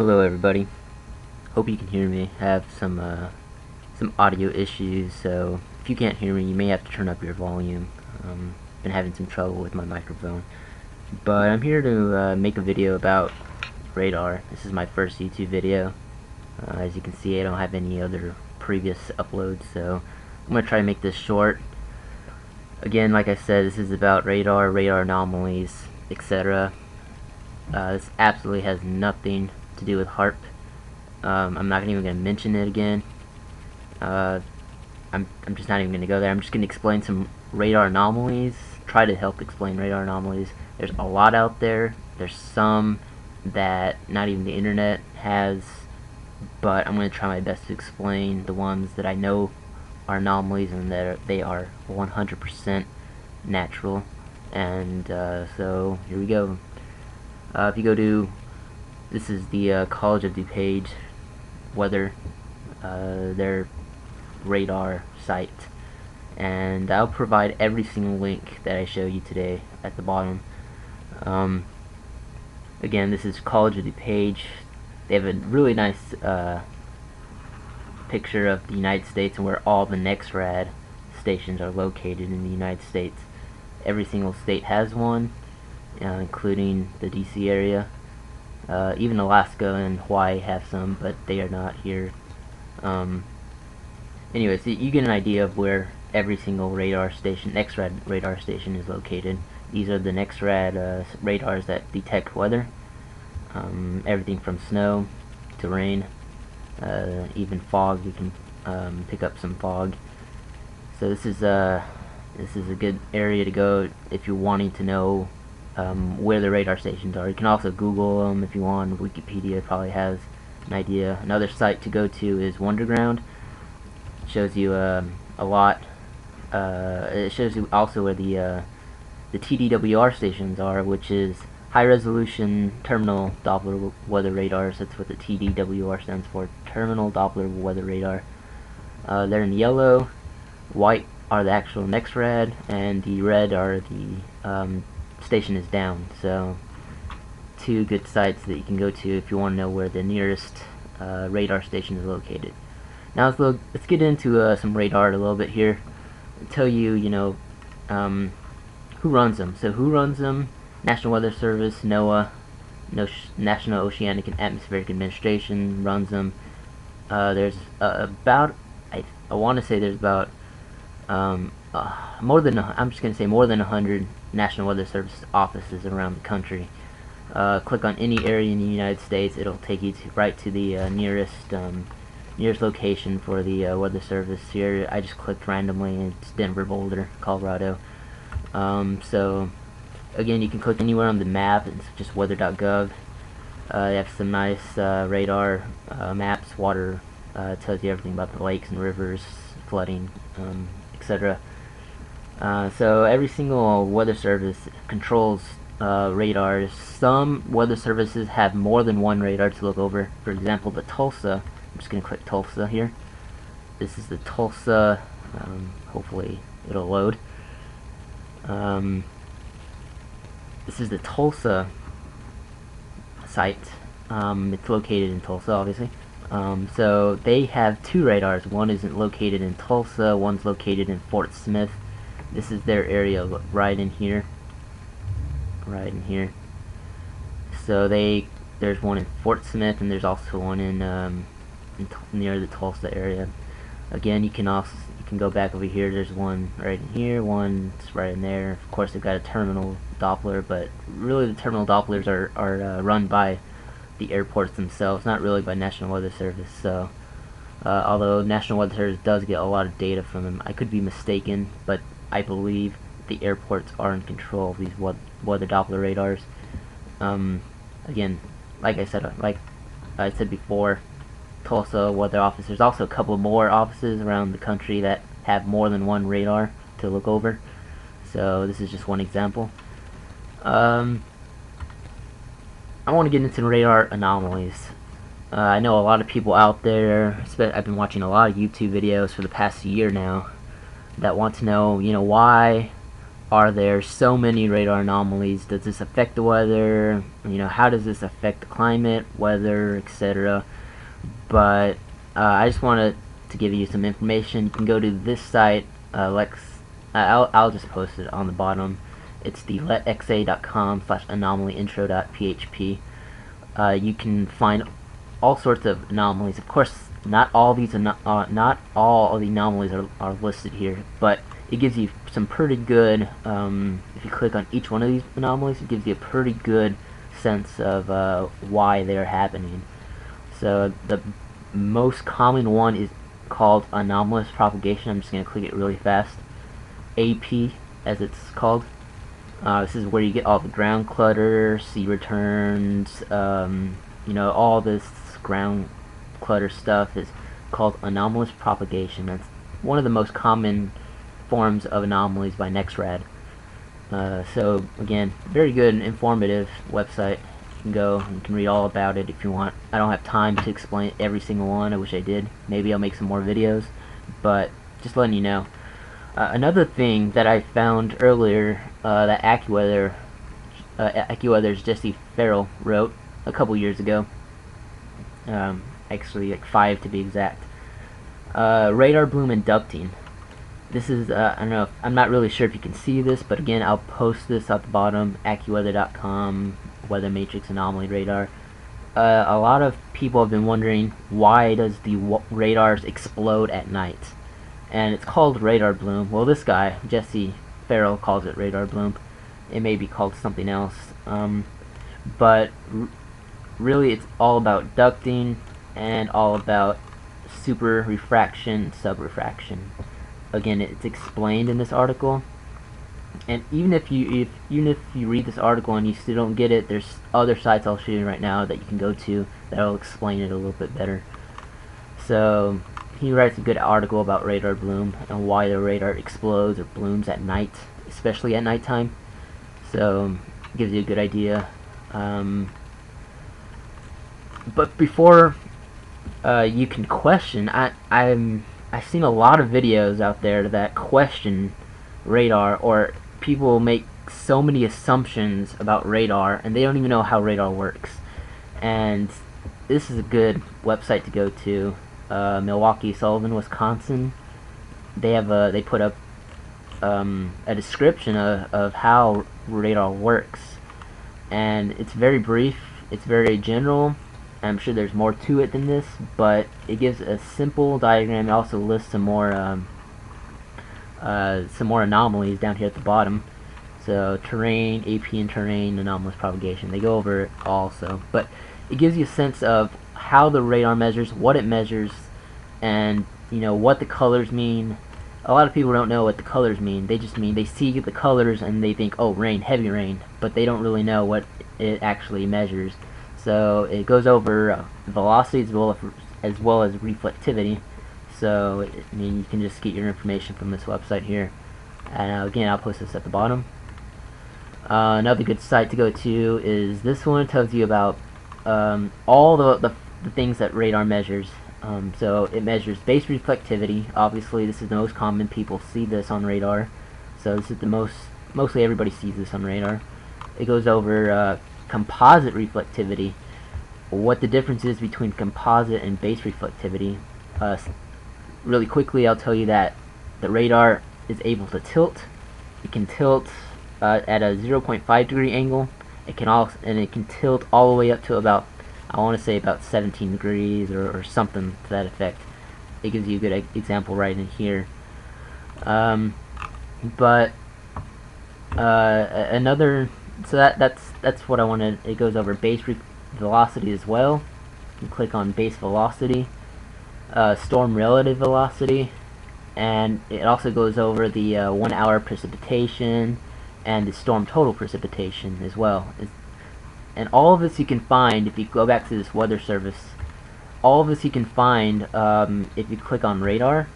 Hello everybody. Hope you can hear me. I have some audio issues, so if you can't hear me, you may have to turn up your volume. Been having some trouble with my microphone. But I'm here to make a video about radar. This is my first YouTube video. As you can see, I don't have any other previous uploads, so I'm going to try to make this short. Again, like I said, this is about radar anomalies, etc. This absolutely has nothing to do with HARP. I'm not even going to mention it again. I'm just not even going to go there. I'm just going to explain some radar anomalies, try to help explain radar anomalies. There's a lot out there. There's some that not even the internet has, but I'm going to try my best to explain the ones that I know are anomalies and that they are 100% natural. And so here we go. If you go to, this is the College of DuPage weather, their radar site, and I'll provide every single link that I show you today at the bottom. Again, this is College of DuPage. They have a really nice picture of the United States and where all the NEXRAD stations are located in the United States. Every single state has one, including the DC area. Even Alaska and Hawaii have some, but they are not here. Anyways, you get an idea of where every single radar station, NEXRAD radar station, is located. These are the NEXRAD radars that detect weather. Everything from snow to rain, even fog. You can pick up some fog. So this is a good area to go if you're wanting to know where the radar stations are. You can also Google them if you want. Wikipedia probably has an idea. Another site to go to is Wonderground. It shows you a lot. It shows you also where the TDWR stations are, which is high resolution terminal Doppler weather radars. That's what the TDWR stands for, terminal Doppler weather radar. They're in yellow. White are the actual NEXRAD, and the red are the station is down. So two good sites that you can go to if you want to know where the nearest radar station is located. Now let's get into some radar a little bit here and tell you, who runs them. So who runs them? National Weather Service, NOAA, National Oceanic and Atmospheric Administration runs them. There's about, I want to say there's about more than I'm just gonna say more than 100 National Weather Service offices around the country. Click on any area in the United States, it'll take you right to the nearest location for the Weather Service. Here I just clicked randomly, and it's Denver, Boulder, Colorado. So again, you can click anywhere on the map. It's just weather.gov. They have some nice radar maps. Water tells you everything about the lakes and rivers, flooding, etc. So every single weather service controls radars. Some weather services have more than one radar to look over. For example, the Tulsa. I'm just going to click Tulsa here. This is the Tulsa. Hopefully it'll load. This is the Tulsa site. It's located in Tulsa, obviously. So they have two radars. One isn't located in Tulsa, one's located in Fort Smith. This is their area right in here. So there's one in Fort Smith, and there's also one in near the Tulsa area. Again, you can go back over here. There's one right in here, one's right in there. Of course, they've got a terminal Doppler, but really the terminal Dopplers are run by the airports themselves, not really by National Weather Service. So although National Weather Service does get a lot of data from them, I could be mistaken, but I believe the airports are in control of these weather Doppler radars. Again, like I said before, Tulsa weather office. There's also a couple more offices around the country that have more than one radar to look over. So this is just one example. I want to get into radar anomalies. I know a lot of people out there, I've been watching a lot of YouTube videos for the past year now, that want to know, why are there so many radar anomalies? Does this affect the weather? How does this affect the climate, weather, etc.? But I just wanted to give you some information. You can go to this site, I'll just post it on the bottom. It's the letxa.com/anomalyintro.php. You can find all sorts of anomalies. Of course, not all the anomalies are listed here, but it gives you some pretty good, if you click on each one of these anomalies, it gives you a pretty good sense of why they're happening. So the most common one is called anomalous propagation. I'm just going to click it really fast. AP, as it's called. This is where you get all the ground clutter, sea returns, all this ground clutter stuff is called anomalous propagation. That's one of the most common forms of anomalies by NEXRAD. So again, very good and informative website. You can go and you can read all about it if you want. I don't have time to explain every single one. I wish I did. Maybe I'll make some more videos, but just letting you know. Another thing that I found earlier that AccuWeather's Jesse Farrell wrote a couple years ago, actually like 5 to be exact. Radar bloom inducting. This is, I don't know, I'm not really sure if you can see this, but again, I'll post this at the bottom, AccuWeather.com, Weather Matrix Anomaly Radar. A lot of people have been wondering, why does the radars explode at night? And it's called radar bloom. Well, this guy, Jesse Farrell, calls it radar bloom. It may be called something else. But really, it's all about ducting and all about super refraction, subrefraction. Again, it's explained in this article, and even if you read this article and you still don't get it, there's other sites I'll show you right now that you can go to that'll explain it a little bit better. So he writes a good article about radar bloom and why the radar explodes or blooms at night, especially at nighttime. So it gives you a good idea. But before you can question, I've seen a lot of videos out there that question radar, or people make so many assumptions about radar and they don't even know how radar works. And this is a good website to go to, Milwaukee, Sullivan, Wisconsin. They put up a description of how radar works, and it's very brief, it's very general. I'm sure there's more to it than this, but it gives a simple diagram. It also lists some more anomalies down here at the bottom. So terrain, AP and terrain, anomalous propagation. They go over it also, but it gives you a sense of how the radar measures, what it measures, and what the colors mean. A lot of people don't know what the colors mean. They just mean they see the colors and they think, oh, rain, heavy rain, but they don't really know what it actually measures. So it goes over velocity as well as reflectivity. So you can just get your information from this website here. And again, I'll post this at the bottom. Another good site to go to is this one. It tells you about all the things that radar measures. So it measures base reflectivity. Obviously, this is the most common. People see this on radar. So this is mostly everybody sees this on radar. It goes over composite reflectivity, what the difference is between composite and base reflectivity. Really quickly, I'll tell you that the radar is able to tilt. It can tilt at a 0.5 degree angle. It can tilt all the way up to about, I want to say about 17 degrees or something to that effect. It gives you a good example right in here. So that's what I wanted. It goes over base velocity as well. You click on base velocity, storm relative velocity, and it also goes over the 1 hour precipitation and the storm total precipitation as well. And all of this you can find if you go back to this weather service. All of this you can find if you click on radar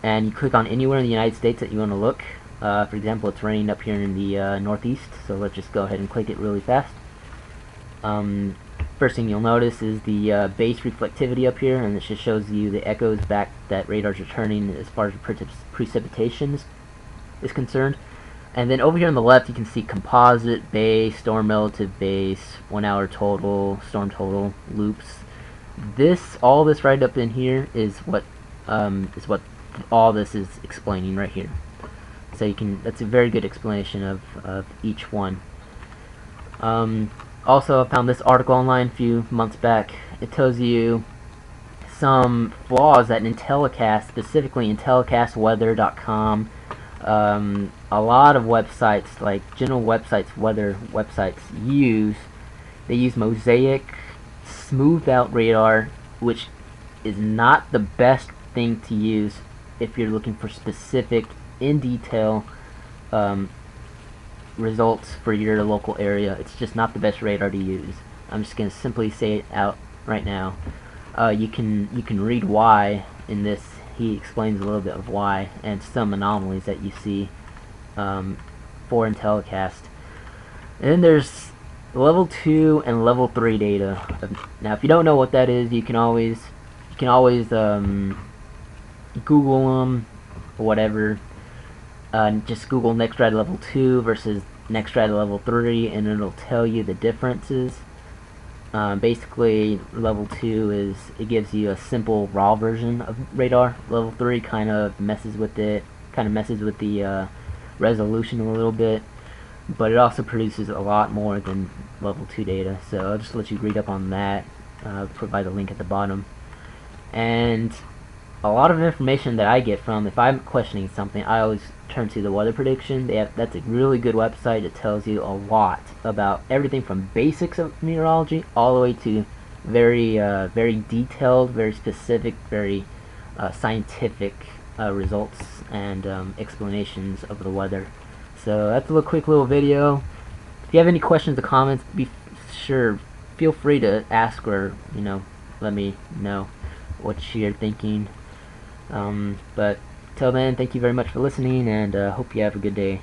and you click on anywhere in the United States that you want to look. For example, it's raining up here in the northeast, so let's just go ahead and click it really fast. First thing you'll notice is the base reflectivity up here, and it just shows you the echoes back that radar's returning as far as precipitation is concerned. And then over here on the left, you can see composite, base, storm relative base, 1 hour total, storm total, loops. All this right up in here is what all this is explaining right here. So that's a very good explanation of each one. Also, I found this article online a few months back. It tells you some flaws that Intellicast, specifically IntellicastWeather.com, a lot of websites, like general websites, weather websites, use. They use mosaic, smoothed out radar, which is not the best thing to use if you're looking for specific, in detail results for your local area. It's just not the best radar to use. I'm just going to simply say it out right now. You can read why in this. He explains a little bit of why and some anomalies that you see for Intellicast. And then there's level 2 and level 3 data. Now, if you don't know what that is, you can always Google them or whatever. Just Google NEXRAD level 2 versus NEXRAD level 3, and it'll tell you the differences. Basically, level 2 gives you a simple raw version of radar. Level 3 kind of messes with the resolution a little bit, but it also produces a lot more than level 2 data. So I'll just let you read up on that. Provide a link at the bottom. And a lot of information that I get from, if I'm questioning something, I always turn to the weather prediction. That's a really good website. It tells you a lot about everything from basics of meteorology all the way to very detailed, very specific, very scientific results and explanations of the weather. So that's a quick little video. If you have any questions or comments, feel free to ask, or let me know what you're thinking. But till then, thank you very much for listening, and hope you have a good day.